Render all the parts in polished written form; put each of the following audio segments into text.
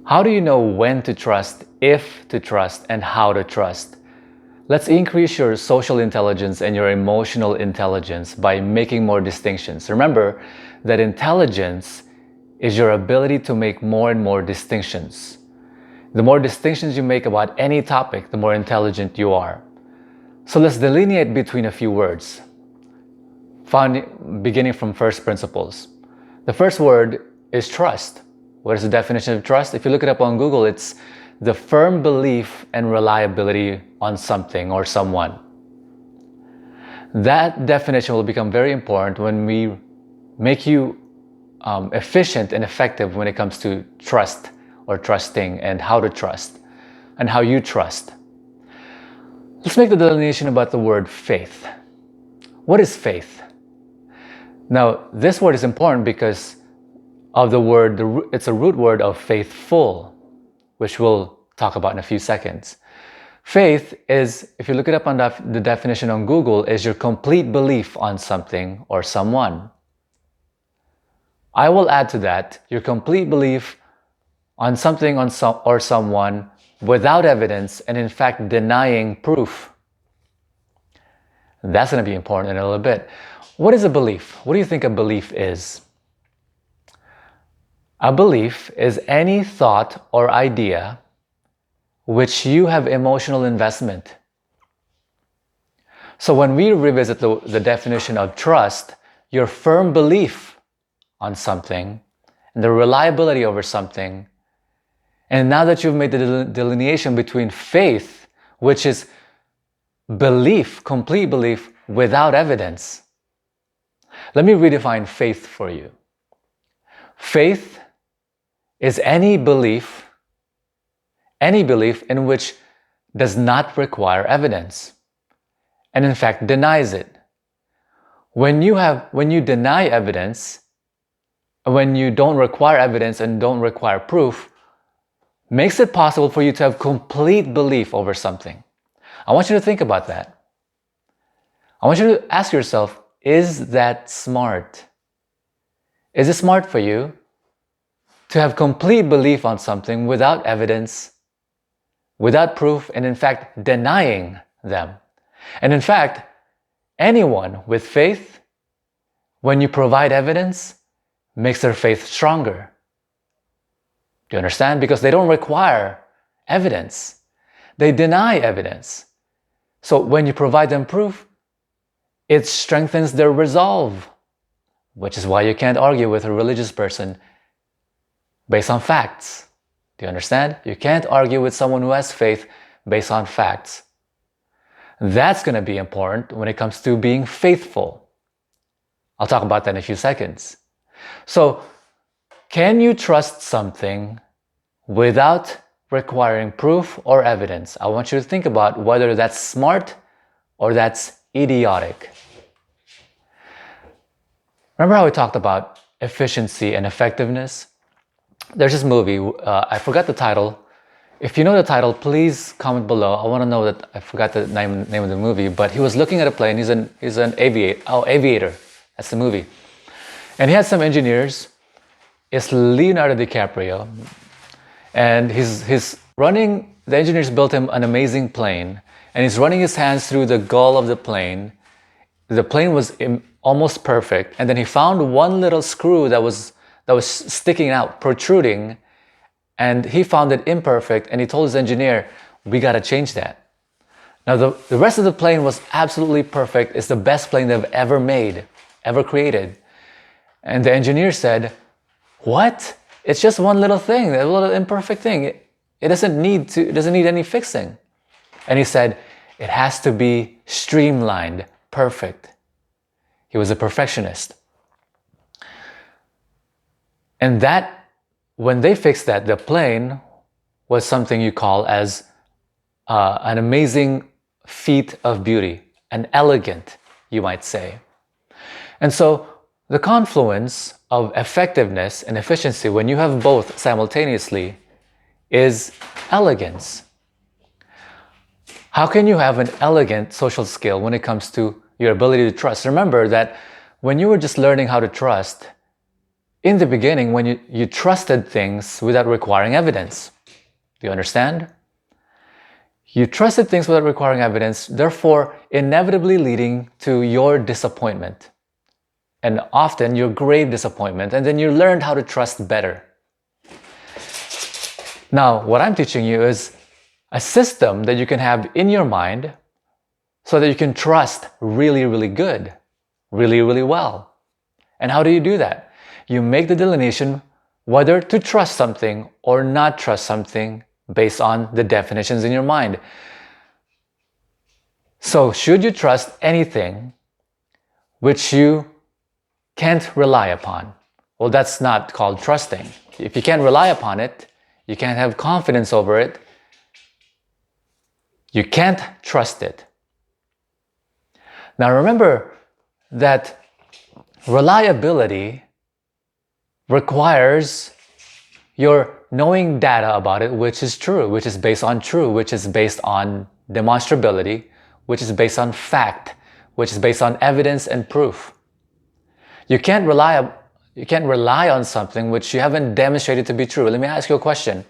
How do you know when to trust, if to trust, and how to trust? Let's increase your social intelligence and your emotional intelligence by making more distinctions. Remember that intelligence is your ability to make more and more distinctions. The more distinctions you make about any topic, the more intelligent you are. So let's delineate between a few words, beginning from first principles. The first word is trust. What is the definition of trust? If you look it up on Google, it's the firm belief and reliability on something or someone. That definition will become very important when we make you efficient and effective when it comes to trust or trusting and how to trust and how you trust. Let's make the delineation about the word faith. What is faith? Now, this word is important because of the word, it's a root word of faithful, which we'll talk about in a few seconds. Faith is, if you look it up on the definition on Google, is your complete belief on something or someone. I will add to that your complete belief on something or someone without evidence and in fact denying proof. That's going to be important in a little bit. What is a belief? What do you think a belief is? A belief is any thought or idea which you have emotional investment. So when we revisit the definition of trust, your firm belief on something and the reliability over something. And now that you've made the delineation between faith, which is belief, complete belief without evidence. Let me redefine faith for you. Faith is any belief in which does not require evidence and in fact denies it. When you deny evidence, when you don't require evidence and don't require proof, makes it possible for you to have complete belief over something. I want you to think about that. I want you to ask yourself, is that smart? Is it smart for you to have complete belief on something without evidence, without proof, and in fact denying them? And in fact, anyone with faith, when you provide evidence, makes their faith stronger. Do you understand? Because they don't require evidence. They deny evidence. So when you provide them proof, it strengthens their resolve, which is why you can't argue with a religious person based on facts. Do you understand? You can't argue with someone who has faith based on facts. That's going to be important when it comes to being faithful. I'll talk about that in a few seconds. So, can you trust something without requiring proof or evidence? I want you to think about whether that's smart or that's idiotic. Remember how we talked about efficiency and effectiveness? There's this movie, I forgot the title. If you know the title, please comment below. I want to know that I forgot the name of the movie, but he was looking at a plane. He's an aviator. Oh, Aviator. That's the movie. And he had some engineers. It's Leonardo DiCaprio. And he's running, the engineers built him an amazing plane. And he's running his hands through the gull of the plane. The plane was almost perfect. And then he found one little screw that was sticking out, protruding. And he found it imperfect. And he told his engineer, we got to change that. Now, the rest of the plane was absolutely perfect. It's the best plane they've ever made, ever created. And the engineer said, what? It's just one little thing, a little imperfect thing. It doesn't need any fixing. And he said, it has to be streamlined, perfect. He was a perfectionist. And that, when they fixed that, the plane was something you call as an amazing feat of beauty, an elegant, you might say. And so the confluence of effectiveness and efficiency, when you have both simultaneously, is elegance. How can you have an elegant social skill when it comes to your ability to trust? Remember that when you were just learning how to trust, in the beginning when you trusted things without requiring evidence. Do you understand? You trusted things without requiring evidence, therefore inevitably leading to your disappointment. And often your grave disappointment, and then you learned how to trust better. Now, what I'm teaching you is a system that you can have in your mind so that you can trust really, really good, really, really well. And how do you do that? You make the delineation whether to trust something or not trust something based on the definitions in your mind. So, should you trust anything which you can't rely upon? Well, that's not called trusting. If you can't rely upon it, you can't have confidence over it, you can't trust it. Now remember that reliability requires your knowing data about it, which is true, which is based on true, which is based on demonstrability, which is based on fact, which is based on evidence and proof. You can't rely on something which you haven't demonstrated to be true. Let me ask you a question.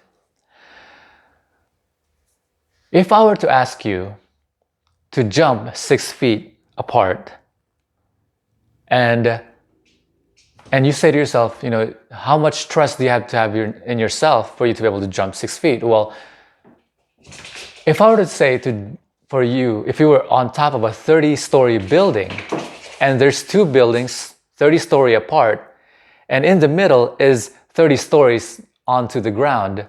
If I were to ask you to jump 6 feet apart, and you say to yourself, how much trust do you have to have in yourself for you to be able to jump 6 feet? Well, if I were to say for you, if you were on top of a 30-story building, and there's two buildings 30-story apart, and in the middle is 30 stories onto the ground,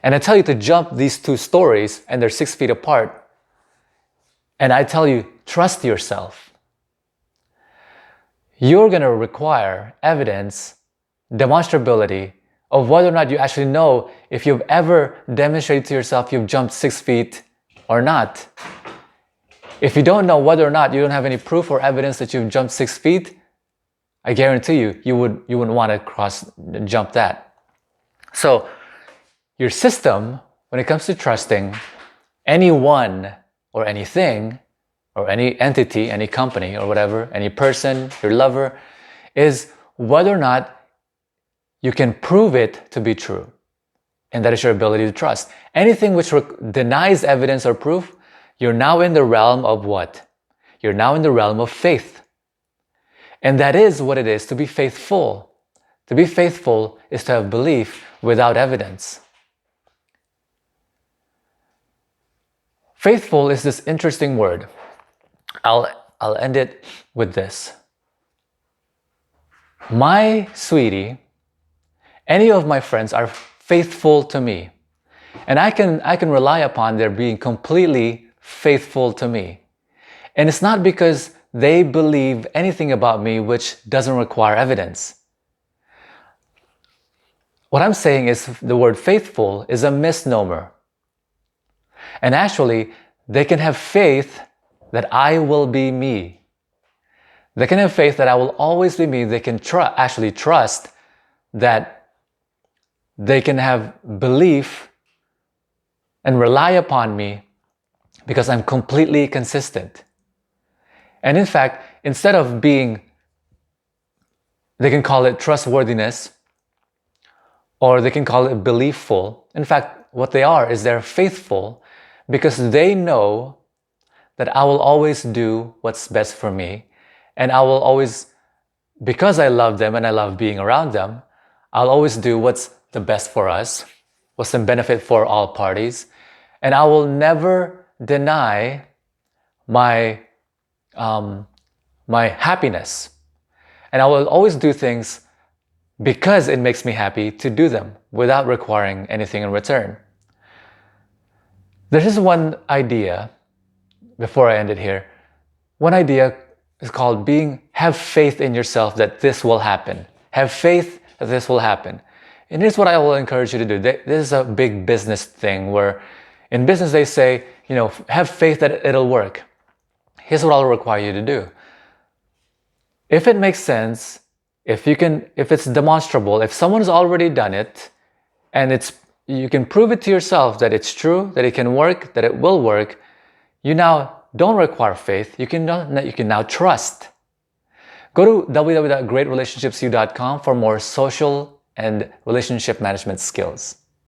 and I tell you to jump these 2 stories, and they're 6 feet apart, and I tell you, trust yourself, you're going to require evidence, demonstrability of whether or not you actually know if you've ever demonstrated to yourself you've jumped 6 feet or not. If you don't know whether or not, you don't have any proof or evidence that you've jumped 6 feet, I guarantee you wouldn't want to jump that. So your system, when it comes to trusting anyone or anything or any entity, any company or whatever, any person, your lover, is whether or not you can prove it to be true. And that is your ability to trust. Anything which denies evidence or proof, you're now in the realm of what? You're now in the realm of faith. And that is what it is to be faithful. To be faithful is to have belief without evidence. Faithful is this interesting word. I'll end it with this. My sweetie, any of my friends are faithful to me. And I can rely upon their being completely faithful to me. And it's not because they believe anything about me which doesn't require evidence. What I'm saying is the word faithful is a misnomer. And actually, they can have faith that I will be me. They can have faith that I will always be me. They can actually trust that they can have belief and rely upon me because I'm completely consistent. And in fact, instead of being, they can call it trustworthiness, or they can call it beliefful. In fact, what they are is they're faithful because they know that I will always do what's best for me. And I will always, because I love them and I love being around them, I'll always do what's the best for us, what's the benefit for all parties. And I will never deny my happiness. And I will always do things because it makes me happy to do them without requiring anything in return. There is one idea, before I end it here, one idea is called have faith in yourself that this will happen. Have faith that this will happen. And here's what I will encourage you to do. This is a big business thing where in business they say, have faith that it'll work. Here's what I'll require you to do. If it makes sense, if it's demonstrable, if someone's already done it, and you can prove it to yourself that it's true, that it can work, that it will work, you now don't require faith. You can now trust. Go to www.greatrelationshipsyou.com for more social and relationship management skills.